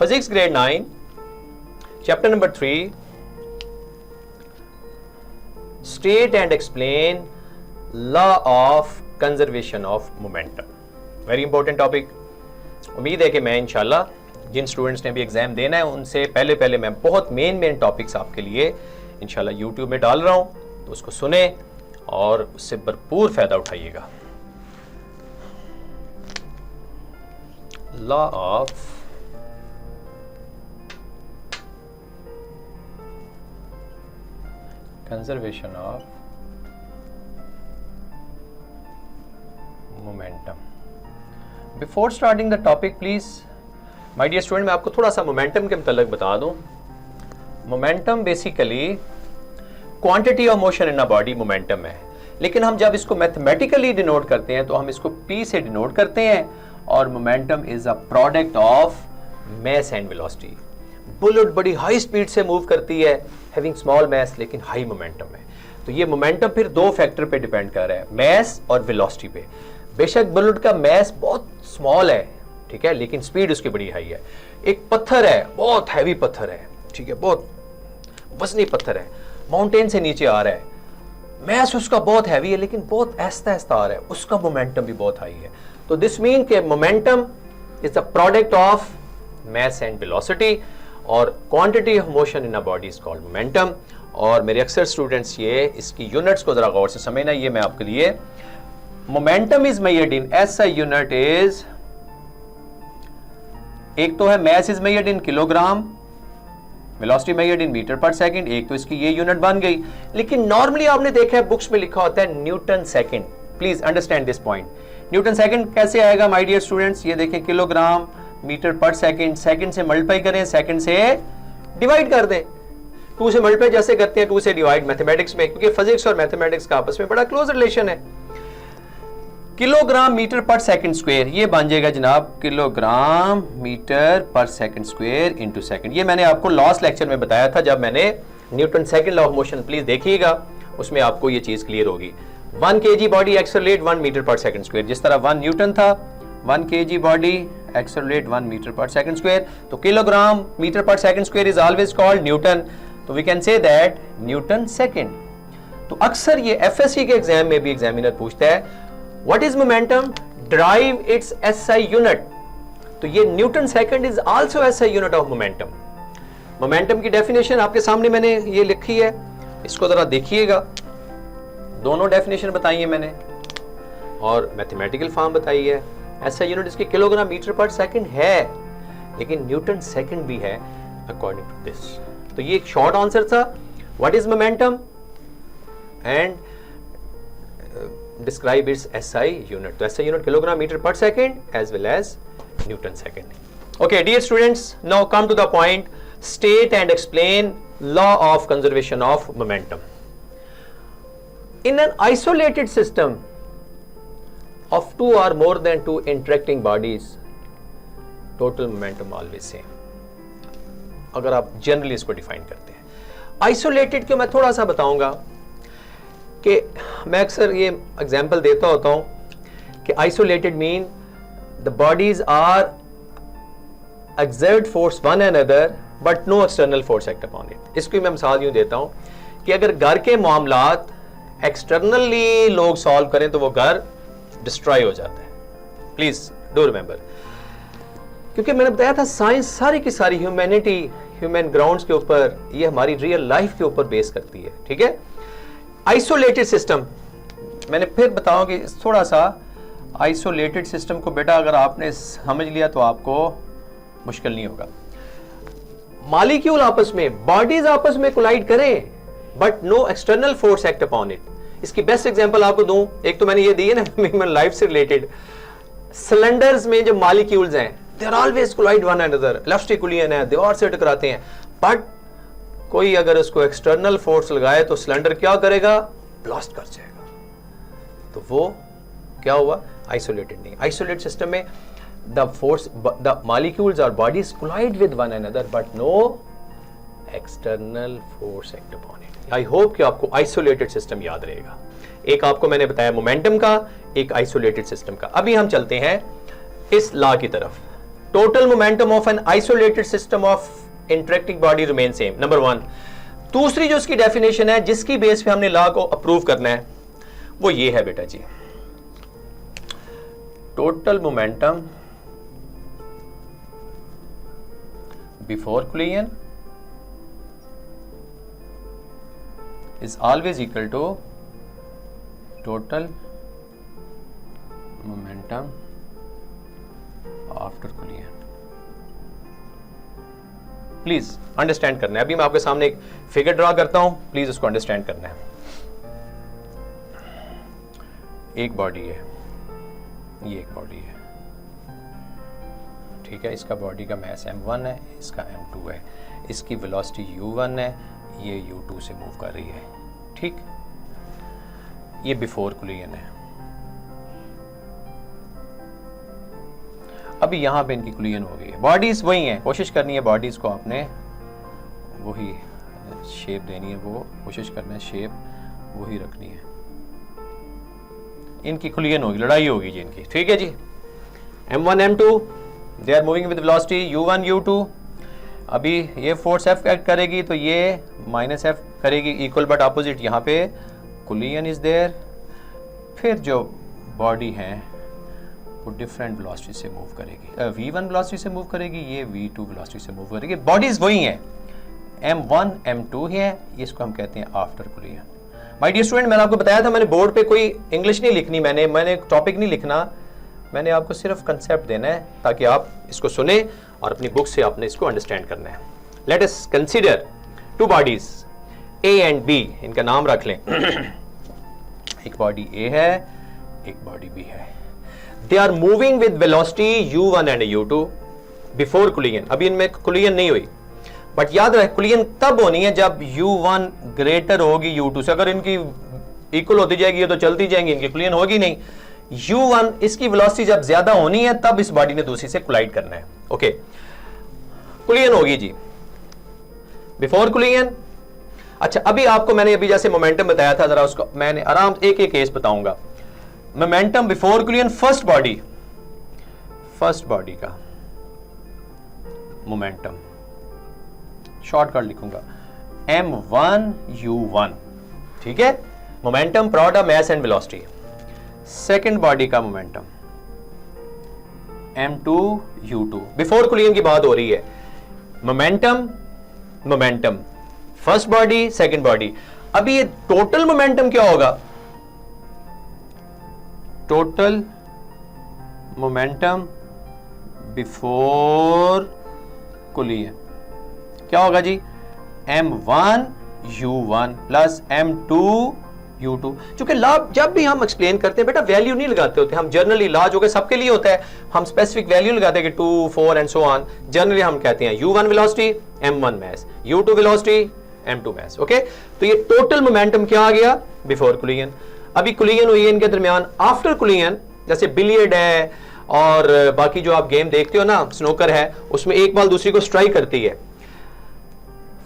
Physics grade 9 chapter number 3 state and explain law of conservation of momentum. Very important topic. उम्मीद है कि मैं इंशाल्लाह जिन स्टूडेंट्स ने भी एग्जाम देना है उनसे पहले मैं बहुत मेन टॉपिक्स आपके लिए इंशाल्लाह यूट्यूब में डाल रहा हूं, तो उसको सुने और उससे भरपूर फायदा उठाइएगा। Law of conservation of momentum. Before starting the topic please my dear student, मैं आपको थोड़ा सा मोमेंटम के मतलब बता दूं। Momentum basically quantity of motion in a body momentum है, लेकिन हम जब इसको मैथमेटिकली डिनोट करते हैं तो हम इसको P से डिनोट करते हैं, और momentum is a product of mass and velocity. Bullet बड़ी हाई स्पीड से मूव करती है हैविंग स्मॉल मास, लेकिन हाई मोमेंटम है। तो ये मोमेंटम फिर दो फैक्टर पे डिपेंड कर रहा है, मास और वेलोसिटी पे। बेशक बुलेट का मास बहुत स्मॉल है, ठीक है, लेकिन स्पीड उसकी बड़ी हाई है। एक पत्थर है, बहुत हैवी पत्थर है, ठीक है, बहुत वजनी पत्थर है, माउंटेन से नीचे आ रहा है, मास उसका बहुत हैवी है लेकिन बहुत आहिस्ता आहिस्ता आ रहा है, उसका मोमेंटम भी बहुत हाई है। तो दिस मीन के momentum is the product of mass and velocity, और quantity of motion in a body is called momentum. और मेरे अक्सर स्टूडेंट्स ये इसकी यूनिट्स को जरा गौर से समझना, ये मैं आपके लिए momentum is measured in SI unit is, एक तो है mass is measured in kilogram, velocity measured in metre पर सेकंड, एक तो इसकी ये यूनिट बन गई। लेकिन नॉर्मली आपने देखा है बुक्स में लिखा होता है Newton second. Please understand this point. Newton second कैसे आएगा माय डियर स्टूडेंट्स? ये देखें, किलोग्राम मीटर पर सेकंड, सेकंड से मल्टीप्लाई करें, सेकंड से डिवाइड कर दें। 2 से मल्टीप्लाई जैसे करते हैं 2 से डिवाइड मैथमेटिक्स में, क्योंकि फिजिक्स और मैथमेटिक्स का आपस में बड़ा क्लोज रिलेशन है। किलोग्राम मीटर पर सेकंड स्क्वायर, ये बन जाएगा जनाब किलोग्राम मीटर पर सेकंड स्क्वायर इनटू सेकंड। ये मैंने आपको लास्ट लेक्चर में बताया था जब मैंने Newton second law of motion, please देखिएगा, उसमें आपको ये चीज क्लियर होगी। 1 kg बॉडी एक्सेलरेट 1 मीटर पर सेकंड स्क्वायर, जिस तरह 1 न्यूटन था, 1 kg बॉडी एक्सेलरेट 1 मीटर पर सेकंड स्क्वायर, तो किलोग्राम मीटर पर second square is always called Newton. तो we can say that Newton second. तो अक्सर ये FSC के एग्जाम में भी एग्जामिनर पूछता है What is momentum? Derive its SI unit. तो ये Newton second is also SI unit of momentum. Momentum की डेफिनेशन आपके सामने मैंने ये लिखी है, इसको जरा देखिएगा। दोनों डेफिनेशन बताई है मैंने और मैथमेटिकल फॉर्म बताई है। SI यूनिट इसकी किलोग्राम मीटर पर सेकंड है, लेकिन न्यूटन सेकंड भी है अकॉर्डिंग टू दिस। तो ये एक शॉर्ट आंसर था, what is momentum and describe its SI unit. तो SI unit kilogram meter per second as well as Newton second. Okay, dear students, now come to the point. State and explain law of conservation of momentum. In an isolated system of 2 or more than 2 interacting bodies, total momentum always same. अगर आप generally इसको define करते हैं, isolated को मैं थोड़ा सा बताऊंगा कि मैं अक्सर ये एग्जांपल देता होता हूं कि isolated mean the bodies are exert force one another but no external force act upon it. इसकी मैं मिसाल यूं देता हूं कि अगर घर के मामलात एक्सटर्नली लोग सॉल्व करें तो वो घर डिस्ट्रॉय हो जाता है। प्लीज डू रिमेंबर, क्योंकि मैंने बताया था साइंस सारी की सारी ह्यूमैनिटी, ह्यूमन ग्राउंड्स के ऊपर, ये हमारी रियल लाइफ के ऊपर बेस करती है, ठीक है। आइसोलेटेड सिस्टम, मैंने फिर बताऊं कि थोड़ा सा आइसोलेटेड सिस्टम को बेटा अगर आपने समझ लिया तो आपको मुश्किल नहीं होगा। मॉलिक्यूल आपस में, बॉडीज आपस में कोलाइड करें but no external force act upon it. इसकी बेस्ट एग्जांपल आपको दूं, एक तो मैंने ये दी है ना ह्यूमन लाइफ से रिलेटेड, सिलेंडर्स में जो मॉलिक्यूल्स हैं they are always collide one another, elastic collision है, दीवार से टकराते हैं, बट कोई अगर उसको एक्सटर्नल फोर्स लगाए तो सिलेंडर क्या करेगा? ब्लास्ट कर जाएगा। तो वो क्या हुआ? आइसोलेटेड नहीं। आइसोलेटेड सिस्टम में द फोर्स, द मॉलिक्यूल्स और bodies collide with one another but no external force act upon it. I hope कि आपको आइसोलेटेड सिस्टम याद रहेगा। एक आपको मैंने बताया मोमेंटम का, एक आइसोलेटेड सिस्टम का। अभी हम चलते हैं इस लॉ की तरफ। Total momentum of an isolated system of interacting body remain same, number 1। दूसरी जो इसकी डेफिनेशन है जिसकी बेस पे हमने लॉ को अप्रूव करना है वो ये है बेटा जी, total momentum before collision is always equal to total momentum after collision। Please understand करना है। अभी मैं आपके सामने एक फिगर ड्रॉ करता हूं, प्लीज उसको अंडरस्टैंड करना है। एक बॉडी है, ये एक बॉडी है, ठीक है। इसका बॉडी का मास m1 है, इसका m2 है, इसकी वेलोसिटी u1 है, ये u2 से मूव कर रही है, ठीक। ये बिफोर कोलिजन है। अभी यहां पे इनकी कोलिजन हो गई है, बॉडीज वही हैं, कोशिश करनी है बॉडीज को आपने वही शेप देनी है, वो कोशिश करना है शेप वही रखनी है। इनकी कोलिजन होगी, लड़ाई होगी जी इनकी, ठीक है जी। m1 m2 they are moving with velocity u1 u2। अभी ये फोर्स F एक्ट करेगी तो ये माइनस F करेगी, इक्वल बट अपोजिट। यहाँ पे कोलिजन इज देयर। फिर जो बॉडी है वो डिफरेंट वेलोसिटी से मूव करेगी, v1 वेलोसिटी से मूव करेगी, ये v2 वेलोसिटी से मूव करेगी। बॉडीज वही हैं, m1 m2 है, इसको हम कहते हैं after collision. My dear student, मैंने आपको बताया था मैंने बोर्ड पे कोई इंग्लिश नहीं लिखनी, मैंने टॉपिक नहीं लिखना, मैंने आपको सिर्फ कंसेप्ट देना है ताकि आप इसको सुने और अपनी बुक से आपने इसको अंडरस्टैंड करना है। Let us consider two bodies A and B, इनका नाम रख लें। एक बॉडी A है, एक बॉडी B है। They are moving with velocity u1 and u2 before collision. अभी इनमें कोलिजन नहीं हुई, बट याद रहे कोलिजन तब होनी है जब u1 ग्रेटर होगी u2 से। अगर इनकी इक्वल होती जाएगी ये तो चलती जाएंगी, इनकी कोलिजन होगी नहीं। u1 इसकी वेलोसिटी जब ज्यादा होनी है तब इस बॉडी ने दूसरी से कोलाइड करना है। ओके, कोलिजन होगी जी बिफोर कोलिजन। अच्छा, अभी आपको मैंने अभी जैसे मोमेंटम बताया था, जरा उसको मैंने आराम से एक एक केस बताऊंगा। Momentum before collision, first body का मोमेंटम शॉर्टकट लिखूंगा m1 u1, ठीक है। Momentum product of mass and velocity. Second body का momentum m2 u2, before collision की बात हो रही है। Momentum first body, second body. अभी ये टोटल मोमेंटम क्या होगा? टोटल मोमेंटम बिफोर कोलिजन क्या होगा जी? m1 u1 plus m2 u2। चूंकि लॉ जब भी हम एक्सप्लेन करते हैं बेटा वैल्यू नहीं लगाते होते हम, जनरली लॉ जो कि सबके लिए होता है हम स्पेसिफिक वैल्यू लगाते हैं कि 2 4 एंड सो ऑन। जनरली हम कहते हैं u1 वेलोसिटी m1 मास, u2 वेलोसिटी m2 मास। ओके, तो ये टोटल मोमेंटम क्या आ गया? Before collision. अभी कोलिजन हुई है इनके दरमियान। आफ्टर कोलिजन जैसे बिलियर्ड है और बाकी जो आप गेम देखते हो ना, स्नूकर है, उसमें एक बॉल दूसरी को स्ट्राइक करती है।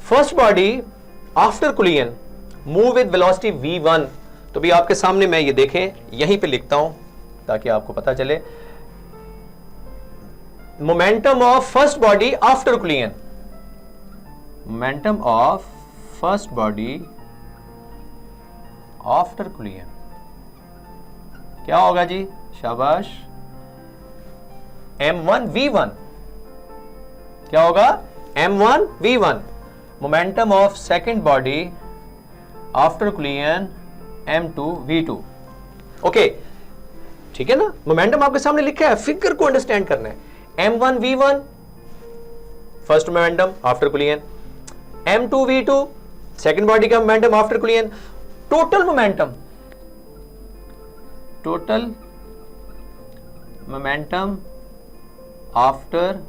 First body after collision move with velocity v1। तो भी आपके सामने मैं ये देखें यहीं पे लिखता हूं ताकि आपको पता चले। Momentum of first body after collision, momentum of first body after collision क्या होगा जी? शाबाश, m1 v1 क्या होगा? m1 v1। Momentum of second body after collision m2 v2। Okay, ठीक है ना? मोमेंटम आपके सामने लिखा है, फिगर को अंडरस्टैंड करना है। m1 v1 first momentum after collision, m2 v2 second body का momentum after collision. Total momentum after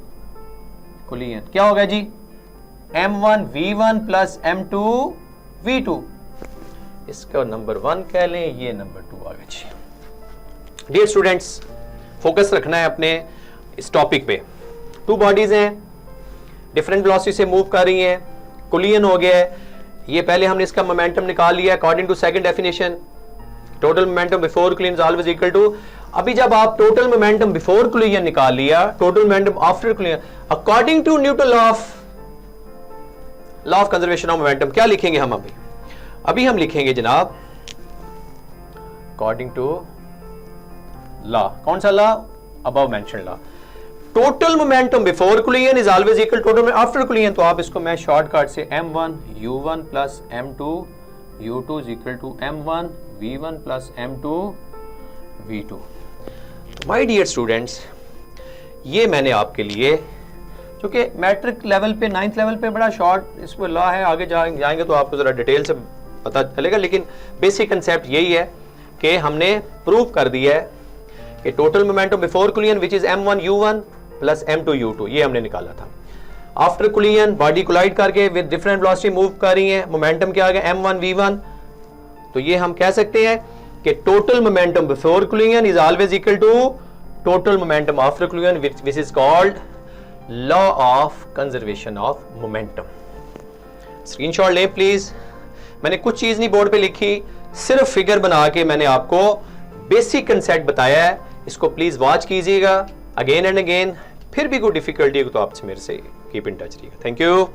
collision क्या होगा जी? m1 v1 plus m2 v2। इसका नंबर 1 कह लें, ये नंबर 2 आ गया जी। डियर स्टूडेंट्स, फोकस रखना है अपने इस टॉपिक पे। टू बॉडीज हैं, डिफरेंट वेलोसिटी से मूव कर रही हैं, कोलिजन हो गया है। ये पहले हमने इसका मोमेंटम निकाल लिया according to second definition. Total momentum before collision is always equal to, अभी जब आप टोटल मोमेंटम बिफोर कोलिजन निकाल लिया, total momentum after collision, according to Newton law of conservation of momentum क्या लिखेंगे हम अभी हम लिखेंगे जनाब अकॉर्डिंग टू लॉ, कौन सा law? Above mentioned law, total momentum before collision is always equal total after collision. तो आप इसको मैं शॉर्टकट से m1 u1 plus m2 u2 is equal to m1 v1 plus m2 v2। My dear students, ये मैंने आपके लिए, क्योंकि मैट्रिक लेवल पे 9th लेवल पे बड़ा शॉर्ट इसमें लॉ है, आगे जाएंगे तो आपको जरा डिटेल से पता चलेगा, लेकिन बेसिक कंसेप्ट यही है कि हमने प्रूव कर दिया है कि total momentum before collision which is m1 u1 plus m2 u2, ये हमने निकाला था। आफ्टर कोलिजन बॉडी कोलाइड करके विद डिफरेंट वेलोसिटी मूव कर रही है, मोमेंटम क्या आ गया m1 v1, तो ये हम कह सकते हैं कि total momentum before collision is always equal to total momentum after collision which is called law of conservation of momentum. Screenshot लें प्लीज, मैंने कुछ चीज नहीं बोर्ड पे लिखी, सिर्फ फिगर बना के मैंने आपको बेसिक कंसेप्ट बताया है, इसको प्लीज वॉच कीजिएगा अगेन एंड अगेन। फिर भी कोई डिफिकल्टी हो तो आपसे मेरे से कीप इन टच रहिएगा। Thank you.